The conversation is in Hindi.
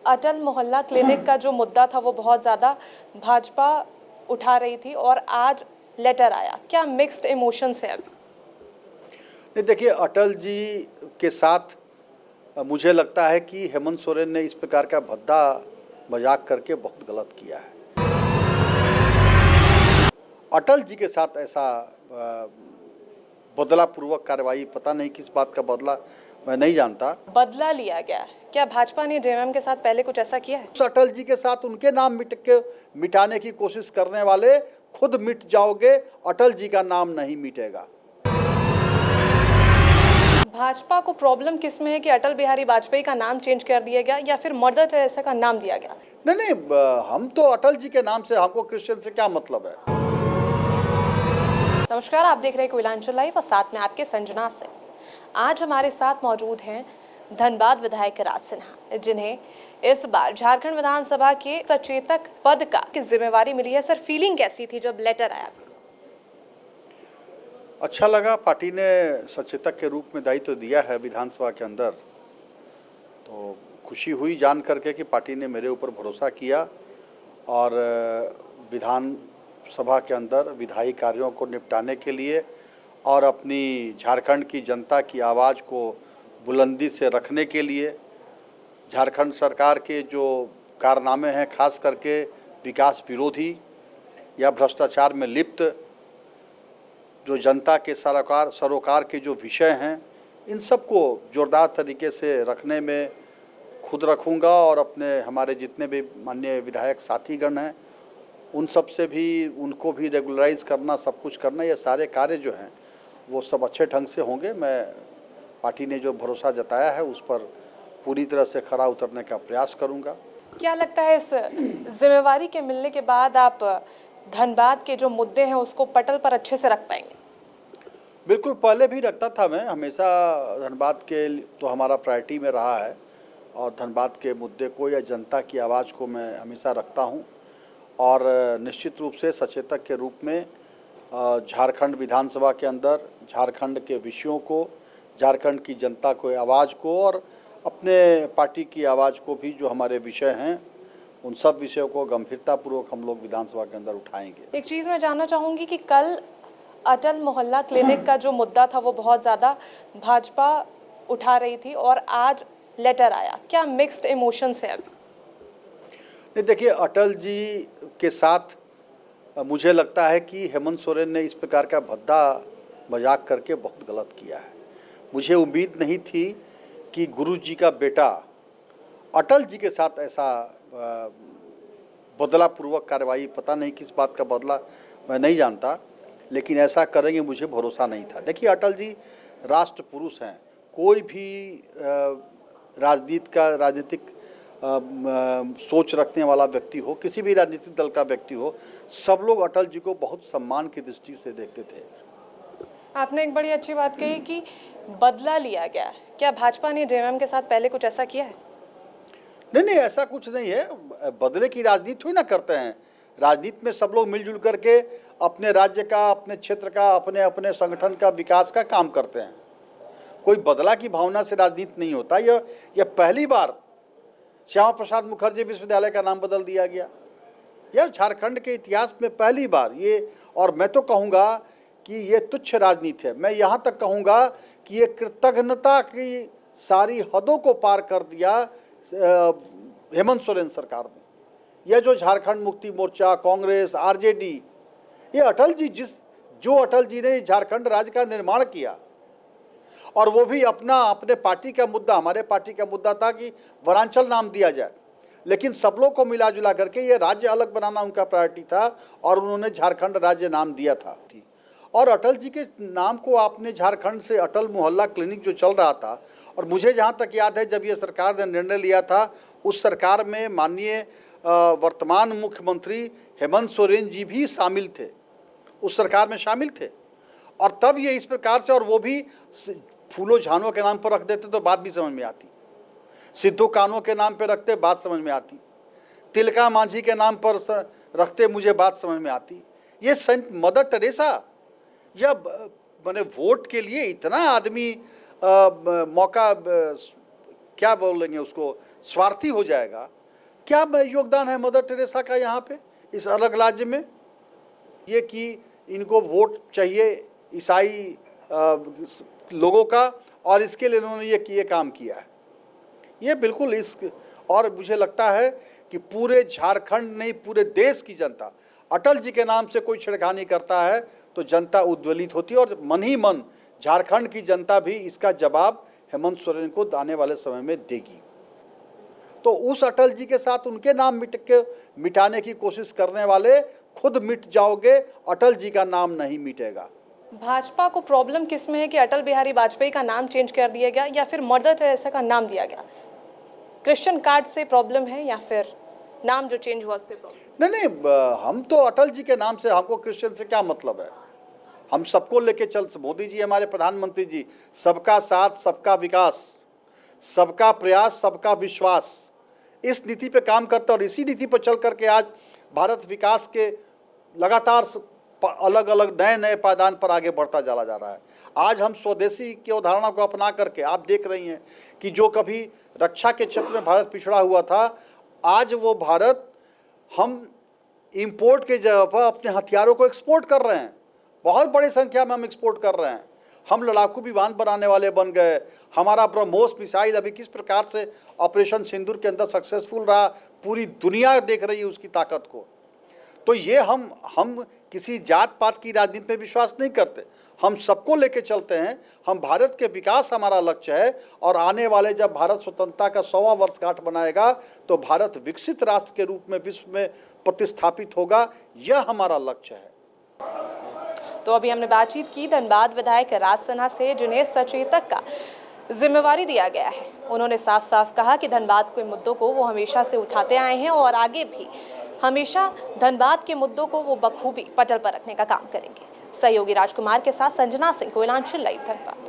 अटल मोहल्ला क्लिनिक का जो मुद्दा था वो बहुत ज़्यादा भाजपा उठा रही थी और आज लेटर आया, क्या मिक्स्ड इमोशंस है अभी? नहीं, देखिए, अटल जी के साथ मुझे लगता है कि हेमंत सोरेन ने इस प्रकार का भद्दा मजाक करके बहुत गलत किया है। अटल जी के साथ ऐसा बदलापूर्वक कार्रवाई, पता नहीं किस बात का बदला, मैं नहीं जानता। बदला लिया गया है, क्या भाजपा ने जेएमएम के साथ पहले कुछ ऐसा किया है? उस अटल जी के साथ उनके नाम मिटाने की कोशिश करने वाले खुद मिट जाओगे, अटल जी का नाम नहीं मिटेगा। भाजपा को प्रॉब्लम किस में है कि अटल बिहारी वाजपेयी का नाम चेंज कर दिया गया या फिर मदर टेरेसा का नाम दिया गया? नहीं, हम तो अटल जी के नाम से, हमको क्रिश्चियन से क्या मतलब है। नमस्कार, आप देख रहे हैं कोयलांचल लाइव और साथ में आपके संजना से। आज हमारे साथ मौजूद हैं धनबाद विधायक राज सिन्हा, जिन्हें इस बार झारखंड विधानसभा के सचेतक पद की जिम्मेवारी मिली है। सर, फीलिंग कैसी थी जब लेटर आया? अच्छा लगा, पार्टी ने सचेतक के रूप में दायित्व दिया है विधानसभा के अंदर, तो खुशी हुई जान करके कि पार्टी ने मेरे ऊपर भरोसा किया और विधानसभा के अंदर विधायी कार्यों को निपटाने के लिए और अपनी झारखंड की जनता की आवाज़ को बुलंदी से रखने के लिए, झारखंड सरकार के जो कारनामे हैं, खास करके विकास विरोधी या भ्रष्टाचार में लिप्त जो जनता के सरोकार के जो विषय हैं, इन सब को जोरदार तरीके से रखने में खुद रखूँगा और अपने हमारे जितने भी माननीय विधायक साथीगण हैं उन सब से भी, उनको भी रेगुलराइज करना, सब कुछ करना, ये सारे कार्य जो हैं वो सब अच्छे ढंग से होंगे। मैं पार्टी ने जो भरोसा जताया है उस पर पूरी तरह से खरा उतरने का प्रयास करूँगा। क्या लगता है इस जिम्मेवारी के मिलने के बाद आप धनबाद के जो मुद्दे हैं उसको पटल पर अच्छे से रख पाएंगे? बिल्कुल, पहले भी रखता था मैं, हमेशा धनबाद के तो हमारा प्रायोरिटी में रहा है और धनबाद के मुद्दे को या जनता की आवाज़ को मैं हमेशा रखता हूं और निश्चित रूप से सचेतक के रूप में झारखंड विधानसभा के अंदर झारखंड के विषयों को, झारखंड की जनता को आवाज़ को और अपने पार्टी की आवाज़ को भी, जो हमारे विषय हैं उन सब विषयों को गंभीरतापूर्वक हम लोग विधानसभा के अंदर उठाएंगे। एक चीज़ मैं जानना चाहूँगी कि कल अटल मोहल्ला क्लिनिक का जो मुद्दा था वो बहुत ज़्यादा भाजपा उठा रही थी और आज लेटर आया, क्या मिक्स्ड इमोशंस है अभी? नहीं, देखिए, अटल जी के साथ मुझे लगता है कि हेमंत सोरेन ने इस प्रकार का भद्दा मजाक करके बहुत गलत किया है। मुझे उम्मीद नहीं थी कि गुरु जी का बेटा अटल जी के साथ ऐसा बदलापूर्वक कार्रवाई, पता नहीं किस बात का बदला, मैं नहीं जानता, लेकिन ऐसा करेंगे मुझे भरोसा नहीं था। देखिए, अटल जी राष्ट्र पुरुष हैं। कोई भी राजनीतिक सोच रखने वाला व्यक्ति हो, किसी भी राजनीतिक दल का व्यक्ति हो, सब लोग अटल जी को बहुत सम्मान की दृष्टि से देखते थे। आपने एक बड़ी अच्छी बात कही कि बदला लिया गया है, क्या भाजपा ने जेएमएम के साथ पहले कुछ ऐसा किया है? नहीं, ऐसा कुछ नहीं है। बदले की राजनीति थोड़ी ना करते हैं। राजनीति में सब लोग मिलजुल करके अपने राज्य का, अपने क्षेत्र का, अपने अपने संगठन का विकास का काम करते हैं। कोई बदला की भावना से राजनीति नहीं होता। यह पहली बार श्यामा प्रसाद मुखर्जी विश्वविद्यालय का नाम बदल दिया गया। यह झारखंड के इतिहास में पहली बार ये, और मैं तो कहूँगा कि ये तुच्छ राजनीति है। मैं यहाँ तक कहूँगा कि ये कृतज्ञता की सारी हदों को पार कर दिया हेमंत सोरेन सरकार ने। यह जो झारखंड मुक्ति मोर्चा, कांग्रेस, आरजेडी, ये अटल जी ने झारखंड राज्य का निर्माण किया और वो भी अपने पार्टी का मुद्दा, हमारे पार्टी का मुद्दा था कि वनांचल नाम दिया जाए, लेकिन सब लोग को मिला जुला करके ये राज्य अलग बनाना उनका प्रायोरिटी था और उन्होंने झारखंड राज्य नाम दिया था। और अटल जी के नाम को आपने झारखंड से अटल मोहल्ला क्लिनिक जो चल रहा था, और मुझे जहाँ तक याद है जब ये सरकार ने निर्णय लिया था, उस सरकार में माननीय वर्तमान मुख्यमंत्री हेमंत सोरेन जी भी शामिल थे, उस सरकार में शामिल थे। और तब ये इस प्रकार से, और वो भी फूलो झानो के नाम पर रख देते तो बात भी समझ में आती, सिद्धू कानो के नाम पर रखते बात समझ में आती, तिलका मांझी के नाम पर रखते मुझे बात समझ में आती। ये सेंट मदर टेरेसा, या मैंने वोट के लिए इतना आदमी मौका क्या बोलेंगे उसको, स्वार्थी हो जाएगा। क्या योगदान है मदर टेरेसा का यहाँ पे इस अलग राज्य में? ये कि इनको वोट चाहिए ईसाई लोगों का, और इसके लिए उन्होंने ये काम किया है। ये बिल्कुल इस, और मुझे लगता है कि पूरे झारखंड नहीं, पूरे देश की जनता, अटल जी के नाम से कोई छेड़खानी करता है तो जनता उद्वेलित होती है, और मन ही मन झारखंड की जनता भी इसका जवाब हेमंत सोरेन को आने वाले समय में देगी। तो उस अटल जी के साथ उनके नाम मिटाने की कोशिश करने वाले खुद मिट जाओगे, अटल जी का नाम नहीं मिटेगा। भाजपा को प्रॉब्लम किस में है कि अटल बिहारी वाजपेयी का नाम चेंज कर दिया गया या फिर मदर टेरेसा का नाम दिया गया? क्रिश्चियन कार्ड से प्रॉब्लम है या फिर नाम जो चेंज हुआ उससे प्रॉब्लम? नहीं, हम तो अटल जी के नाम से, हमको क्रिश्चियन से क्या मतलब है? हम सबको लेके चल, मोदी जी हमारे प्रधानमंत्री जी, सबका साथ सबका विकास, सबका प्रयास सबका विश्वास, इस नीति पे काम करते हैं, और इसी नीति पर चल करके आज भारत विकास के लगातार अलग अलग नए नए पायदान पर आगे बढ़ता चला जा रहा है। आज हम स्वदेशी की अवधारणा को अपना करके, आप देख रही हैं कि जो कभी रक्षा के क्षेत्र में भारत पिछड़ा हुआ था, आज वो भारत, हम इंपोर्ट के जगह पर अपने हथियारों को एक्सपोर्ट कर रहे हैं। बहुत बड़ी संख्या में हम एक्सपोर्ट कर रहे हैं। हम लड़ाकू विमान बनाने वाले बन गए। हमारा ब्रह्मोस मिसाइल अभी किस प्रकार से ऑपरेशन सिंदूर के अंदर सक्सेसफुल रहा, पूरी दुनिया देख रही है उसकी ताकत को। तो ये हम किसी जात पात की राजनीति में विश्वास नहीं करते, हम सबको लेके चलते हैं। हम भारत के विकास हमारा लक्ष्य है, और आने वाले जब भारत स्वतंत्रता का 100वां वर्षगांठ मनाएगा तो भारत विकसित राष्ट्र के रूप में विश्व में प्रतिस्थापित होगा, यह हमारा लक्ष्य है। तो अभी हमने बातचीत की धनबाद विधायक राज सिन्हा से, जिन्हें सचेतक का जिम्मेवारी दिया गया है। उन्होंने साफ साफ कहा कि धनबाद के मुद्दों को वो हमेशा से उठाते आए हैं और आगे भी हमेशा धनबाद के मुद्दों को वो बखूबी पटल पर रखने का काम करेंगे। सहयोगी राजकुमार के साथ संजना सिंह, कोयलांचल लाइव, धनबाद।